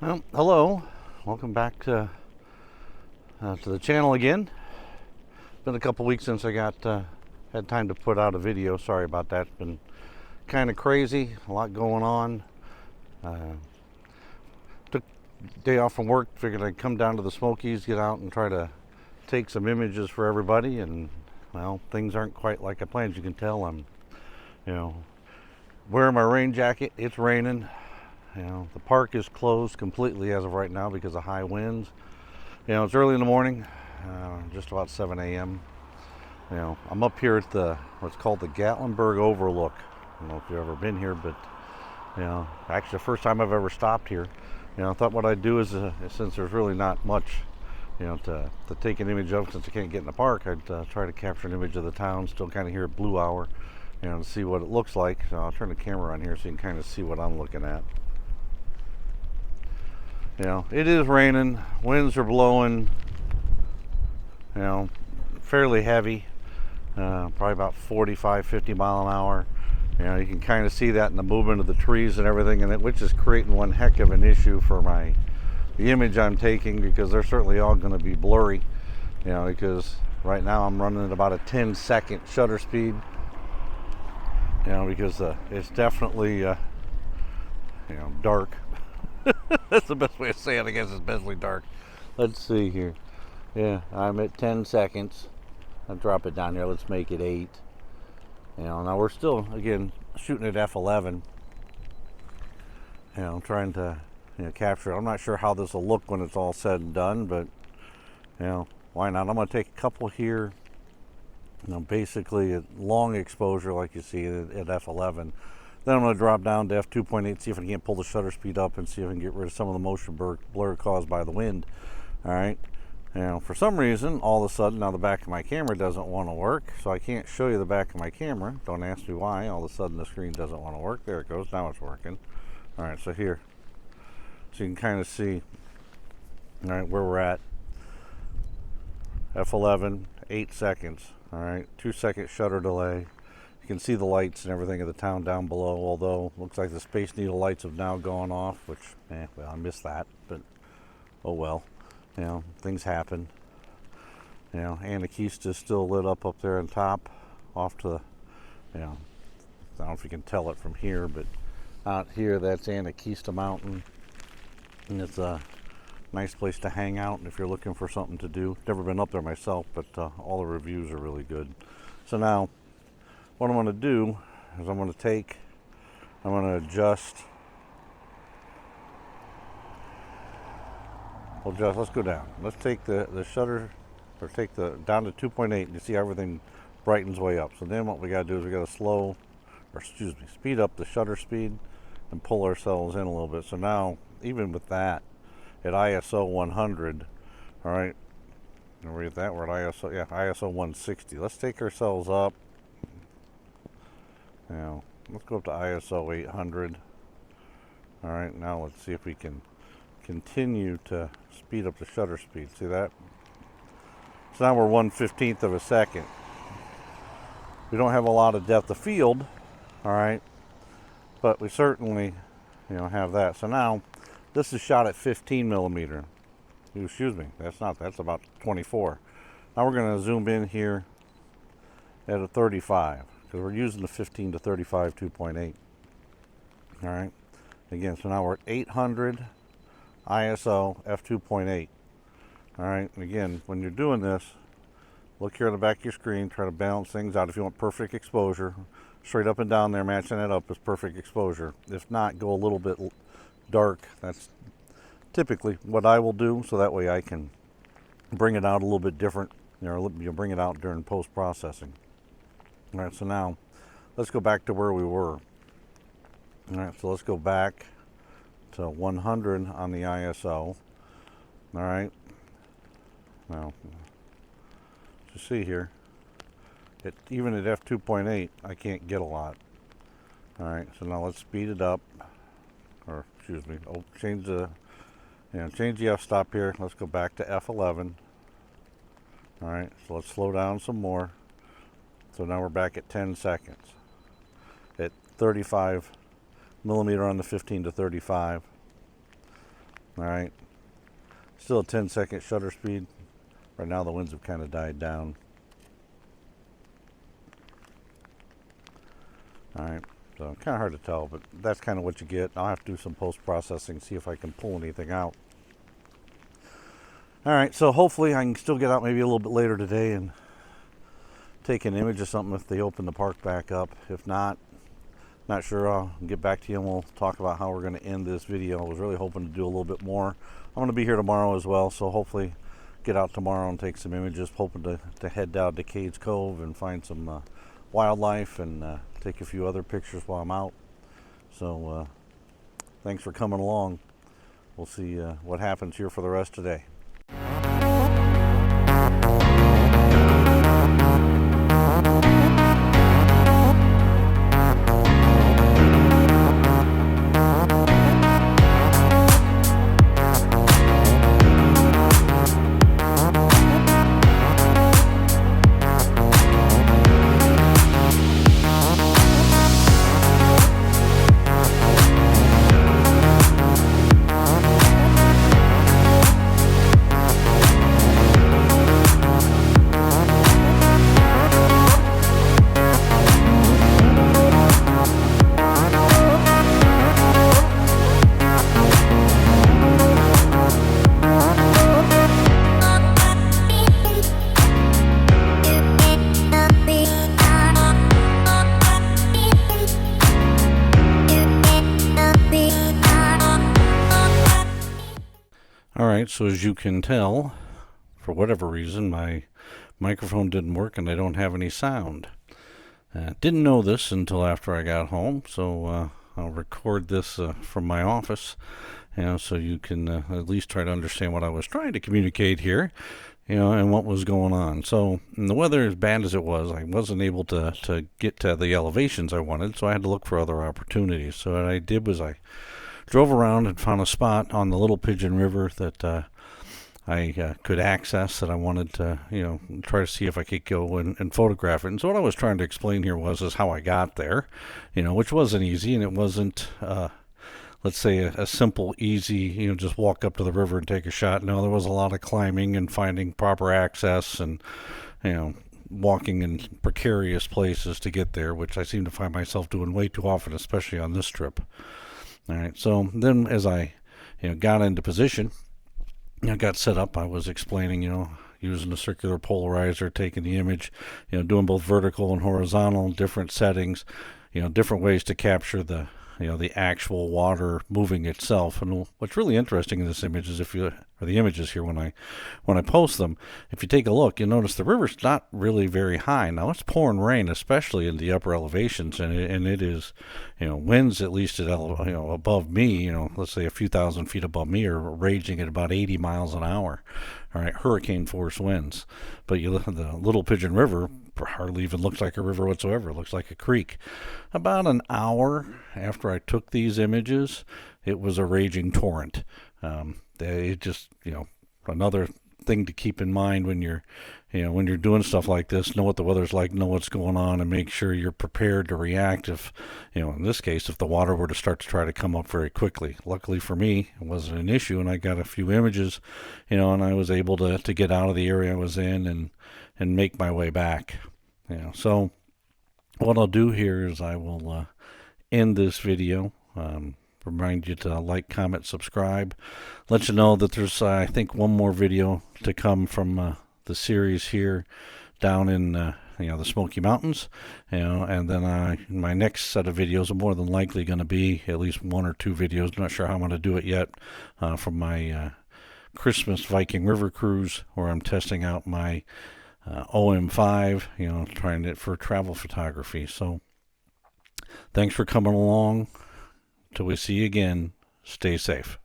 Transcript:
Well, hello. Welcome back to the channel again. Been a couple weeks since I had time to put out a video. Sorry about that. It's been kind of crazy. A lot going on. Took a day off from work. Figured I'd come down to the Smokies, get out and try to take some images for everybody. And well, things aren't quite like I planned. As you can tell, I'm, wearing my rain jacket. It's raining. The park is closed completely as of right now because of high winds. It's early in the morning, just about 7 a.m. I'm up here at what's called the Gatlinburg Overlook. I don't know if you've ever been here, but actually the first time I've ever stopped here. I thought what I'd do is, since there's really not much, to take an image of, since I can't get in the park, I'd try to capture an image of the town, still kind of here at blue hour, to see what it looks like. So I'll turn the camera on here so you can kind of see what I'm looking at. It is raining, winds are blowing, fairly heavy, probably about 45, 50 mile an hour. You can kind of see that in the movement of the trees and everything, which is creating one heck of an issue for the image I'm taking, because they're certainly all going to be blurry, because right now I'm running at about a 10-second shutter speed, because it's definitely, dark. That's the best way to say it. I guess it's basically dark. Let's see here. Yeah, I'm at 10 seconds. I'll drop it down here. Let's make it 8. Now we're still, again, shooting at f11. Trying to capture it. I'm not sure how this will look when it's all said and done, but why not? I'm going to take a couple here. Basically at long exposure, like you see at f11. Then I'm going to drop down to f2.8, see if I can't pull the shutter speed up and see if I can get rid of some of the motion blur caused by the wind. All right. For some reason, all of a sudden, now the back of my camera doesn't want to work, so I can't show you the back of my camera. Don't ask me why. All of a sudden, the screen doesn't want to work. There it goes. Now it's working. All right, so here. So you can kind of see, all right, where we're at. F11, 8 seconds. All right, 2-second shutter delay. You can see the lights and everything of the town down below, although looks like the Space Needle lights have now gone off, which, well, I missed that, but oh well. Things happen. Anakeesta is still lit up there on top, off to the, I don't know if you can tell it from here, but out here, that's Anakeesta Mountain, and it's a nice place to hang out if you're looking for something to do. Never been up there myself, but all the reviews are really good. So now, what I'm going to do is I'm going to adjust. Let's go down. Let's take the shutter, or take down to 2.8, and you see everything brightens way up. So then what we got to do is we got to speed up the shutter speed and pull ourselves in a little bit. So now, even with that, at ISO 100, all right, we're at that, we're at ISO 160. Let's take ourselves up. Let's go up to ISO 800. All right, now let's see if we can continue to speed up the shutter speed. See that? So now we're 1/15 of a second. We don't have a lot of depth of field, all right, but we certainly, have that. So now this is shot at 15 millimeter. Excuse me, that's about 24. Now we're going to zoom in here at a 35. Because we're using the 15 to 35 2.8. All right. Again, so now we're at 800 ISO f2.8. All right. And again, when you're doing this, look here on the back of your screen. Try to balance things out. If you want perfect exposure, straight up and down there, matching that up is perfect exposure. If not, go a little bit dark. That's typically what I will do, so that way I can bring it out a little bit different. Bring it out during post-processing. All right, so now let's go back to where we were. All right, so let's go back to 100 on the ISO. All right, now you see here, even at f2.8, I can't get a lot. All right, so now let's speed it up, or excuse me, change the f-stop here. Let's go back to f11. All right, so let's slow down some more. So now we're back at 10 seconds at 35 millimeter on the 15 to 35. All right, still a 10-second shutter speed. Right now the winds have kind of died down. All right, so kind of hard to tell, but that's kind of what you get. I'll have to do some post-processing, see if I can pull anything out. All right, so hopefully I can still get out maybe a little bit later today and take an image of something if they open the park back up. If not, not sure. I'll get back to you and we'll talk about how we're going to end this video. I was really hoping to do a little bit more. I'm going to be here tomorrow as well, so hopefully get out tomorrow and take some images. Hoping to head down to Cades Cove and find some wildlife and take a few other pictures while I'm out. So thanks for coming along. We'll see what happens here for the rest of the day. Alright, so as you can tell, for whatever reason, my microphone didn't work and I don't have any sound. Didn't know this until after I got home, so I'll record this from my office, so you can at least try to understand what I was trying to communicate here, and what was going on. So, the weather, as bad as it was, I wasn't able to get to the elevations I wanted, so I had to look for other opportunities. So what I did was I drove around and found a spot on the Little Pigeon River that I could access, that I wanted to, try to see if I could go and photograph it. And so what I was trying to explain here is how I got there, which wasn't easy, and it wasn't, let's say, a simple, easy, just walk up to the river and take a shot. No, there was a lot of climbing and finding proper access and, walking in precarious places to get there, which I seem to find myself doing way too often, especially on this trip. All right, so then as I got into position, got set up, I was explaining, using a circular polarizer, taking the image, doing both vertical and horizontal, different settings, different ways to capture the actual water moving itself. And what's really interesting in this image is the images here, when I post them, if you take a look, you'll notice the river's not really very high. Now it's pouring rain, especially in the upper elevations, and it is, winds at least at above me, let's say a few thousand feet above me, are raging at about 80 miles an hour. All right, hurricane force winds. But the Little Pigeon River hardly even looks like a river whatsoever. It looks like a creek. About an hour after I took these images, it was a raging torrent. It just, another thing to keep in mind when you're doing stuff like this. Know what the weather's like, know what's going on, and make sure you're prepared to react if, in this case, if the water were to start to try to come up very quickly. Luckily for me, it wasn't an issue, and I got a few images, and I was able to get out of the area I was in and make my way back. So what I'll do here is I will end this video. Remind you to like, comment, subscribe. Let you know that there's, I think, one more video to come from the series here down in the Smoky Mountains, and then my next set of videos are more than likely going to be at least one or two videos. I'm not sure how I'm going to do it yet, from my Christmas Viking River cruise, where I'm testing out my OM5, trying it for travel photography. So thanks for coming along. Till we see you again, stay safe.